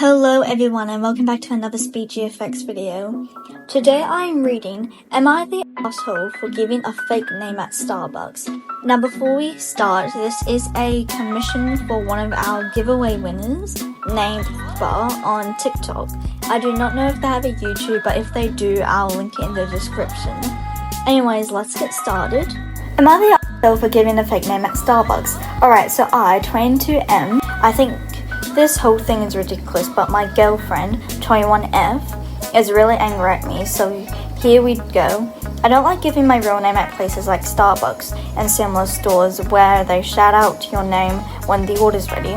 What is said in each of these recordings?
Hello everyone and welcome back to another Speed GFX video. Today I am reading, Am I the asshole for giving a fake name at Starbucks? Now before we start, this is a commission for one of our giveaway winners named Bar on TikTok. I do not know if they have a YouTube, but if they do, I'll link it in the description. Anyways, let's get started. Am I the asshole for giving a fake name at Starbucks? Alright, so I, 22M, I think this whole thing is ridiculous, but my girlfriend, 21F, is really angry at me, so here we go. I don't like giving my real name at places like Starbucks and similar stores where they shout out your name when the order's ready.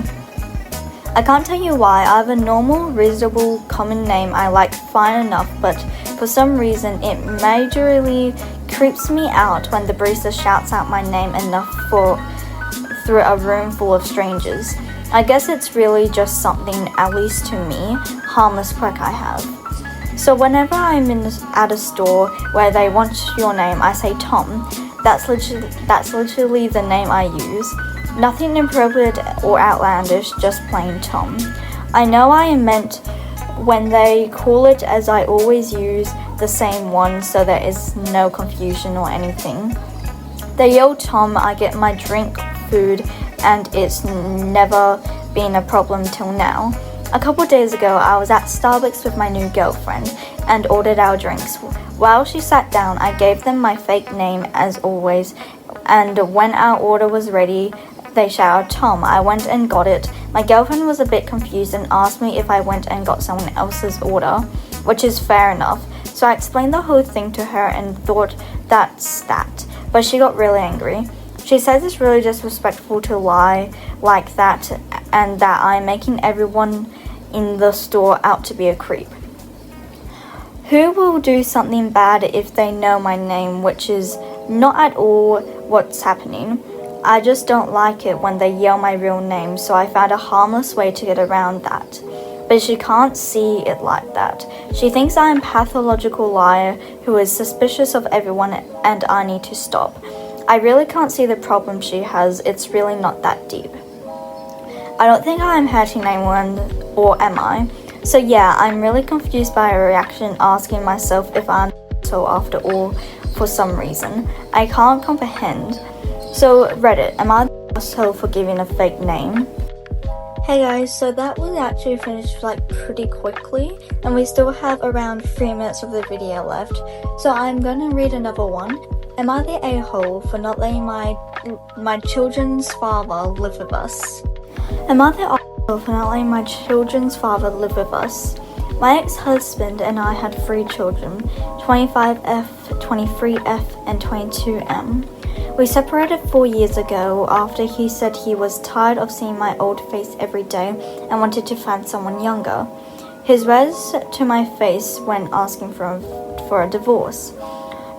I can't tell you why. I have a normal, reasonable, common name I like fine enough, but for some reason it majorly creeps me out when the barista shouts out my name enough through a room full of strangers. I guess it's really just something, at least to me, harmless quirk I have. So whenever I'm at a store where they want your name, I say Tom. That's literally the name I use. Nothing inappropriate or outlandish, just plain Tom. I know I am meant when they call it, as I always use the same one so there is no confusion or anything. They yell Tom, I get my drink, food, and it's never been a problem till now. A couple days ago, I was at Starbucks with my new girlfriend and ordered our drinks. While she sat down, I gave them my fake name as always, and when our order was ready, they shouted Tom. I went and got it. My girlfriend was a bit confused and asked me if I went and got someone else's order, which is fair enough. So I explained the whole thing to her and thought that's that, but she got really angry. She says it's really disrespectful to lie like that and that I'm making everyone in the store out to be a creep. Who will do something bad if they know my name, which is not at all what's happening. I just don't like it when they yell my real name, so I found a harmless way to get around that. But she can't see it like that. She thinks I'm a pathological liar who is suspicious of everyone and I need to stop. I really can't see the problem she has. It's really not that deep. I don't think I'm hurting anyone, or am I? So yeah, I'm really confused by her reaction, asking myself if I'm so after all for some reason. I can't comprehend. So Reddit, am I the asshole for giving a fake name? Hey guys, so that was actually finished pretty quickly, and we still have around 3 minutes of the video left. So I'm gonna read another one. Am I the a-hole for not letting my children's father live with us? Am I the a-hole for not letting my children's father live with us? My ex-husband and I had 3 children, 25F, 23F, and 22M. We separated 4 years ago after he said he was tired of seeing my old face every day and wanted to find someone younger. His words to my face when asking for a divorce.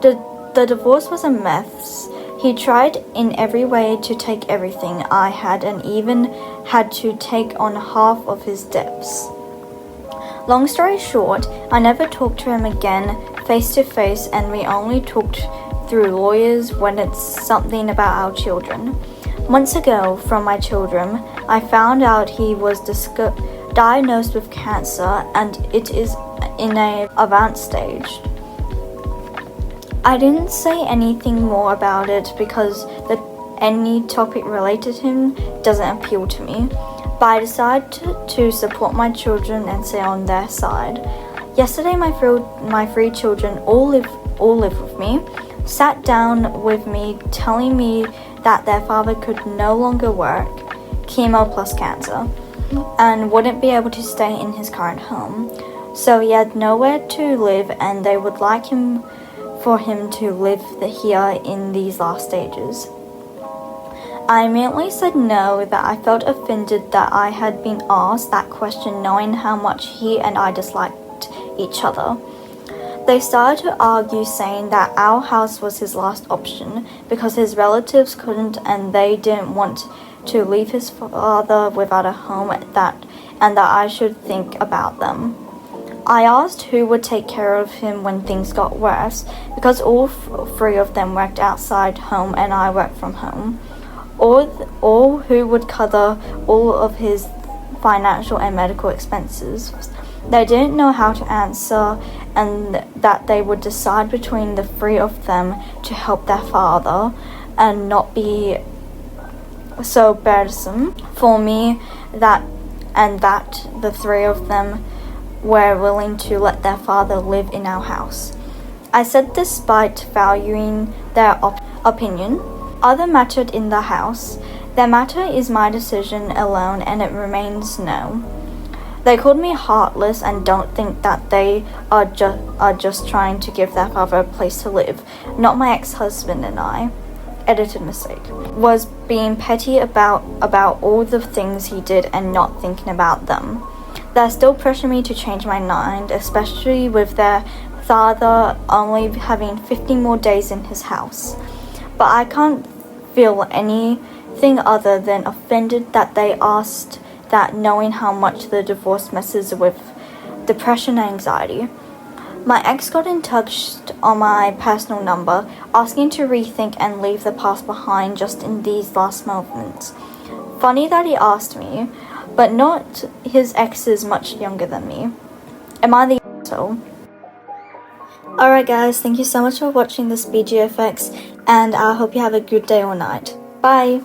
The divorce was a mess. He tried in every way to take everything I had and even had to take on half of his debts. Long story short, I never talked to him again face to face, and we only talked through lawyers when it's something about our children. Months ago, from my children, I found out he was diagnosed with cancer and it is in an advanced stage. I didn't say anything more about it because any topic related to him doesn't appeal to me, but I decided to support my children and stay on their side. Yesterday, my 3 children all live with me, sat down with me telling me that their father could no longer work, chemo plus cancer, and wouldn't be able to stay in his current home. So he had nowhere to live and they would like for him to live here in these last stages. I immediately said no, that I felt offended that I had been asked that question knowing how much he and I disliked each other. They started to argue, saying that our house was his last option because his relatives couldn't and they didn't want to leave his father without a home and that I should think about them. I asked who would take care of him when things got worse because all 3 of them worked outside home and I worked from home. Or who would cover all of his financial and medical expenses. They didn't know how to answer, and that they would decide between the three of them to help their father and not be so burdensome for me, that the three of them were willing to let their father live in our house. I said despite valuing their opinion, other mattered in the house. Their matter is my decision alone, and it remains no. They called me heartless and don't think that they are just trying to give their father a place to live. Not my ex-husband and I. Edited mistake. Was being petty about all the things he did and not thinking about them. They still pressure me to change my mind, especially with their father only having 15 more days in his house. But I can't feel anything other than offended that they asked that, knowing how much the divorce messes with depression and anxiety. My ex got in touch on my personal number, asking to rethink and leave the past behind just in these last moments. Funny that he asked me, but not his ex is much younger than me. Am I the asshole? Alright guys, thank you so much for watching this BGFX, and I hope you have a good day or night. Bye!